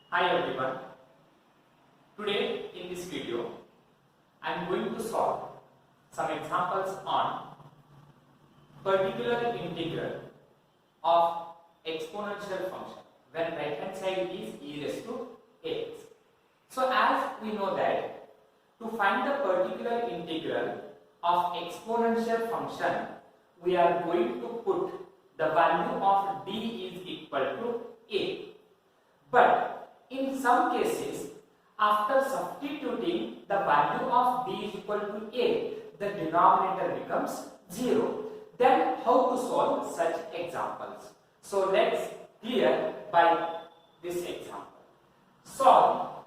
Hi everyone. Today in this video I am going to solve some examples on particular integral of exponential function when right hand side is e raised to x. So as we know that to find the particular integral of exponential function we are going to put the value of d is equal to a. But in some cases, after substituting the value of b is equal to a, the denominator becomes 0. Then how to solve such examples? So let's clear by this example. Solve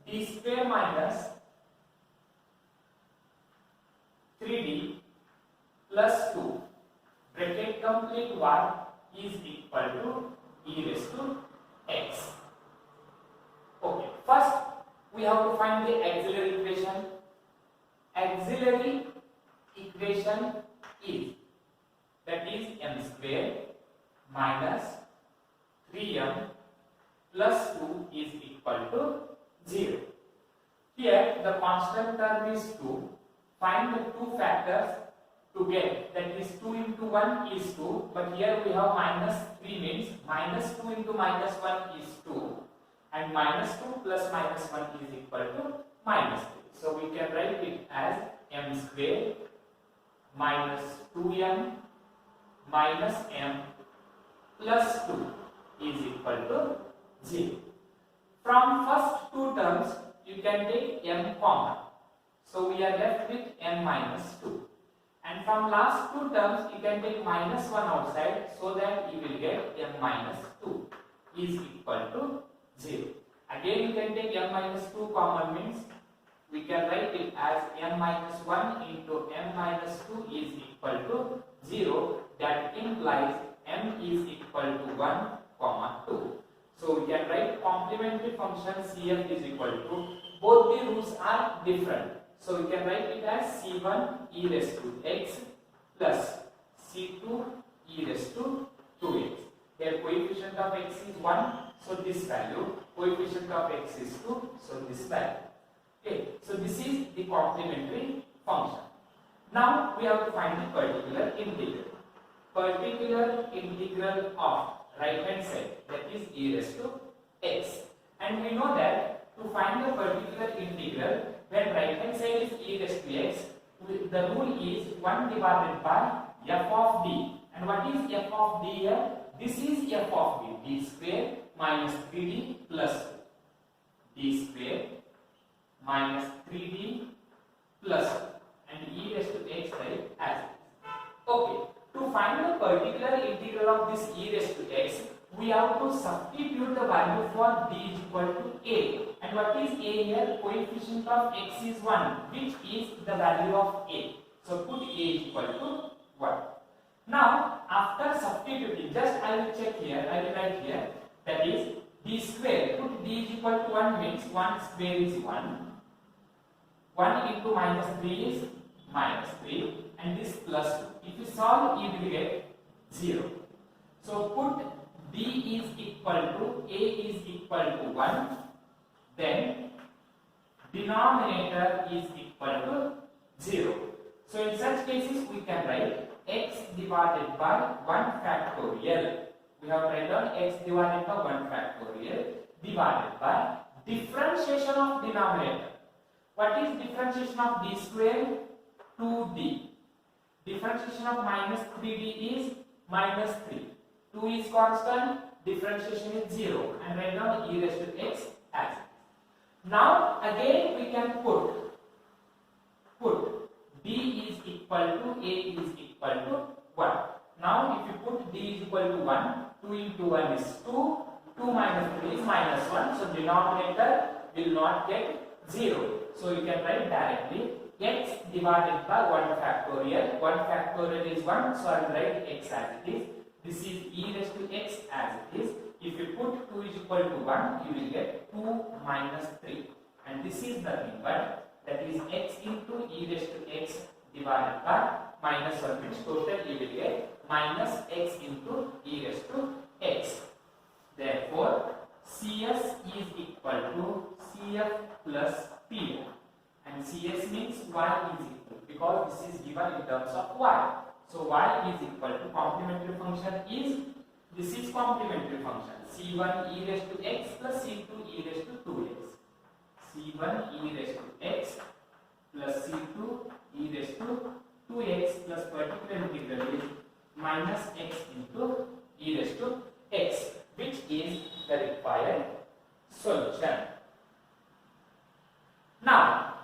d square minus 3d plus 2 bracket complete 1 is equal to e raised to x. Okay, first we have to find the auxiliary equation. Auxiliary equation is m square minus 3m plus 2 is equal to 0. Here the constant term is 2. Find the two factors to get, that is 2 into 1 is 2, but here we have minus 3 means minus 2 into minus 1 is 2 and minus 2 plus minus 1 is equal to minus 3. So we can write it as m square minus 2m minus m plus 2 is equal to 0. From first two terms you can take m common. So we are left with m minus 2. And from last two terms you can take minus 1 outside, so that you will get m minus 2 is equal to 0. Again you can take m minus 2 common, means we can write it as m minus 1 into m minus 2 is equal to 0. That implies m is equal to 1 comma 2. So we can write complementary function cf is equal to, both the roots are different. So we can write it as c1 e raised to x plus c2 e raised to 2x. Here coefficient of x is 1, so this value. Coefficient of x is 2, so this value. Okay, so this is the complementary function. Now we have to find the particular integral. Particular integral of right hand side, that is e raised to x. And we know that to find the particular integral when right hand side is e raised to x, the rule is 1 divided by f of d. And what is f of d here? This is f of d, d square minus 3d plus 2. d square minus 3d plus 2. And e raised to x right as it is. Okay, to find the particular integral of this e raised to x, we have to substitute the value for d is equal to a. And what is a here? Coefficient of x is 1, which is the value of a. So put a is equal to 1. Now after substituting, just I will check here, I will write here, that is d square, put d is equal to 1 means 1 square is 1. 1 into minus 3 is minus 3 and this plus 2. If you solve, you will get 0. So put d is equal to a is equal to 1, then denominator is equal to 0. So in such cases we can write x divided by 1 factorial. We have written down x divided by 1 factorial divided by differentiation of denominator. What is differentiation of d square? 2d. Differentiation of minus 3d is minus 3. 2 is constant, differentiation is 0, and write down e raised to x as it is. Now again we can put d is equal to a is equal to 1. Now if you put d is equal to 1, 2 into 1 is 2, 2 minus 3 is minus 1, so denominator will not get 0. So you can write directly x divided by 1 factorial. 1 factorial is 1, so I will write x as it is. This is e raised to x as it is. If you put 2 is equal to 1, you will get 2 minus 3. And this is nothing but that is x into e raised to x divided by minus 1 means total you will get minus x into e raised to x. Therefore, CS is equal to CF plus PF, and CS means y is equal, because this is given in terms of y. So y is equal to complementary function is, this is complementary function, C1 e raised to x plus C2 e raised to 2x. C1 e raised to x plus C2 e raised to 2x plus particular integral is minus x into e raised to x, which is the required solution. Now,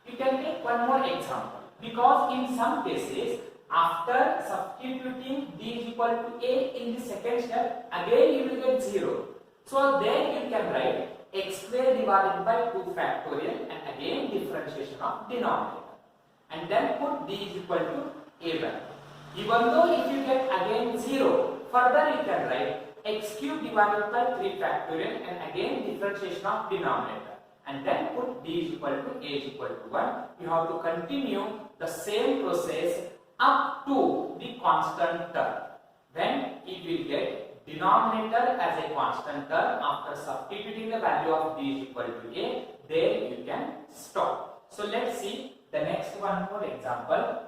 you can take one more example, because in some cases, after substituting d is equal to a in the second step, again you will get 0. So then you can write x square divided by 2 factorial and again differentiation of denominator. And then put d is equal to a1. Even though if you get again 0, further you can write x cube divided by 3 factorial and again differentiation of denominator. And then put d is equal to a is equal to 1. You have to continue the same process up to the constant term. Then it will get denominator as a constant term. After substituting the value of d is equal to a, there you can stop. So let's see the next one more example.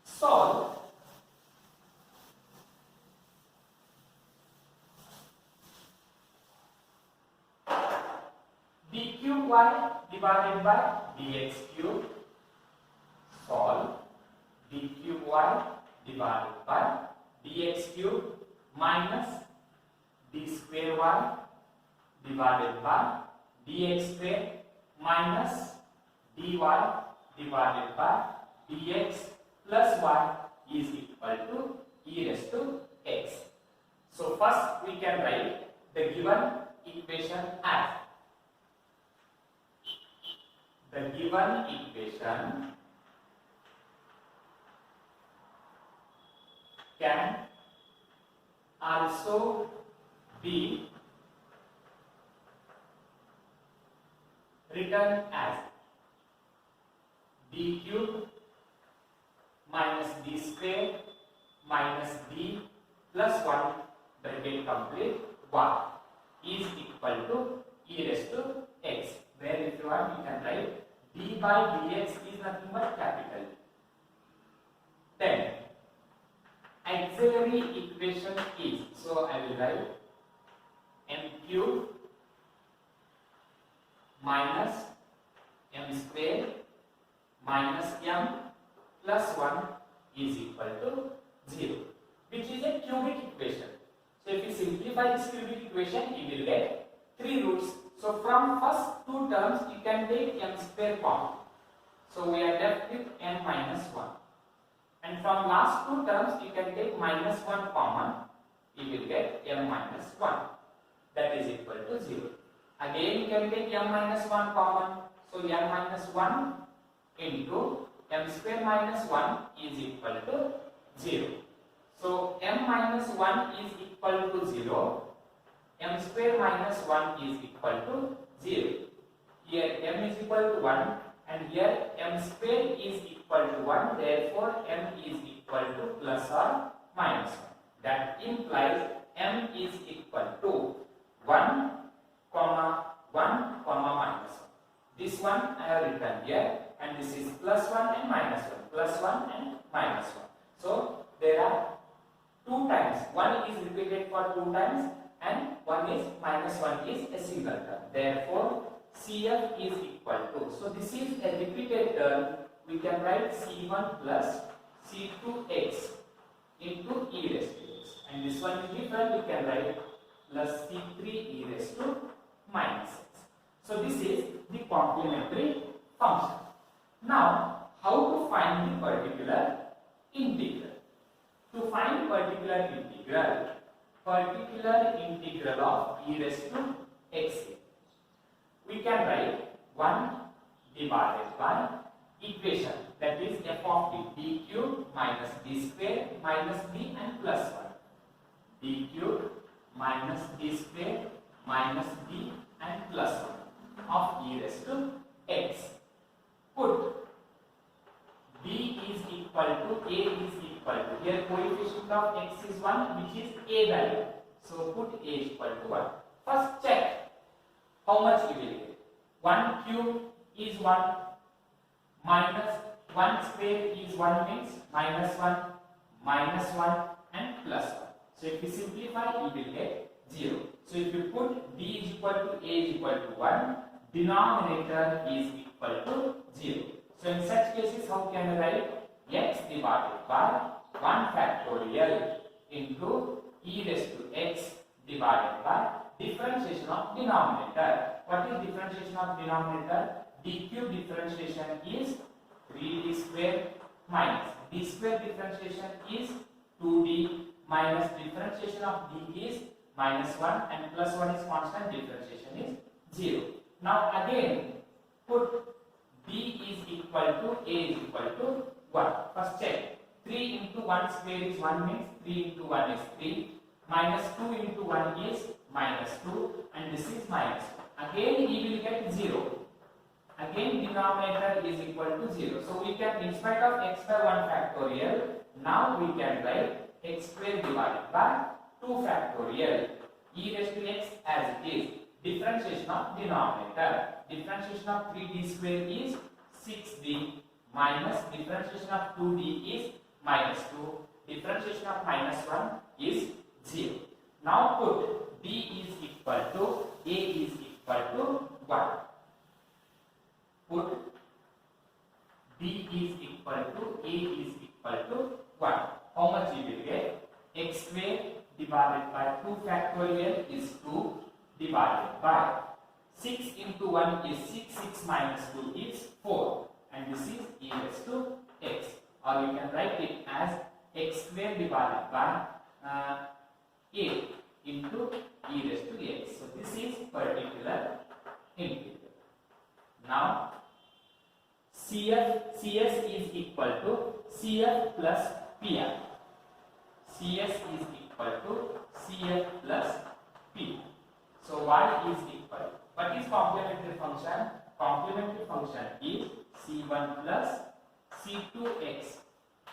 Solve d cube y divided by dx cube. Solve d cube y divided by dx cube minus d square y divided by dx square minus dy divided by dx plus y is equal to e raised to x. So first we can write the given equation as can also be written as d cube minus d square minus d plus 1 bracket complete y is equal to e raised to x, where if you want you can write d by dx is nothing but capital. Then auxiliary equation is, so I will write m cube minus m square minus m plus 1 is equal to 0, which is a cubic equation. So if you simplify this cubic equation, you will get 3 roots. So from first 2 terms, you can take m square common. So we are left with m minus 1. And from last 2 terms, you can take minus 1 common. You will get m minus 1. That is equal to 0. Again, you can take m minus 1 common. So m minus 1 into m square minus 1 is equal to 0. So m minus 1 is equal to 0. M square minus 1 is equal to 0. Here m is equal to 1 and here m square is equal to 1. Therefore, m is equal to plus or minus 1. That implies m is equal to 1, comma minus 1. This one I have written here, and this is plus 1 and minus 1, plus 1 and minus 1. So there are 2 times, one is repeated for 2 times and one is minus 1 is a single term. Therefore, CF is equal to, so this is a repeated term, we can write C1 plus C2x into e raised to x, and this one is different, we can write plus C3 e raised to minus x. So this is the complementary function. Now, how to find the particular integral? To find particular integral of e raised to x, we can write 1 divided by equation, that is f of d cube minus d square minus d and plus 1. D cube minus d square minus b and plus 1 of e raised to x. Put b is equal to a is equal to, here coefficient of x is 1, which is a value. So put a is equal to 1. First check how much you will get. 1 cube is 1 minus 1 square is 1 means minus 1 and plus 1. So if you simplify, you will get 0. So if you put b is equal to a is equal to 1, denominator is equal to 0. So in such cases, how can I write? X divided by 1 factorial into e raised to x divided by differentiation of denominator. What is differentiation of denominator? D cube differentiation is 3d square minus d square differentiation is 2d minus differentiation of d is minus 1 and plus 1 is constant, differentiation is 0. Now again put b is equal to a is equal to 1. First check. 3 into 1 square is 1 means 3 into 1 is 3. Minus 2 into 1 is minus 2 and this is minus 1. Again we will get 0. Again denominator is equal to 0. So we can, in spite of x by 1 factorial, now we can write x square divided by 2 factorial. E raised to x as it is. Differentiation of denominator. Differentiation of 3d square is 6d minus differentiation of 2d is minus 2. Differentiation of minus 1 is 0. Now put b is equal to a is equal to 1. Put b is equal to a is equal to 1. How much you will get? X square divided by 2 factorial is 2 divided by 6 into 1 is 6, 6 minus 2 is 4 and this is e raised to x, or you can write it as x square divided by a into e raised to x. So this is particular integral. Now CS is equal to CF plus PR. CS is equal to CF plus P. So y is equal. What is complementary function? Complementary function is C1 plus C2x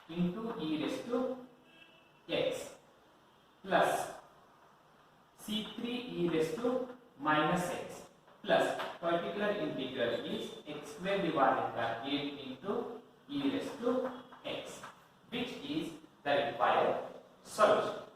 into e raised to x plus C3 e raised to minus x plus particular integral is x square divided by 8 into e raised to x, which is the required solution.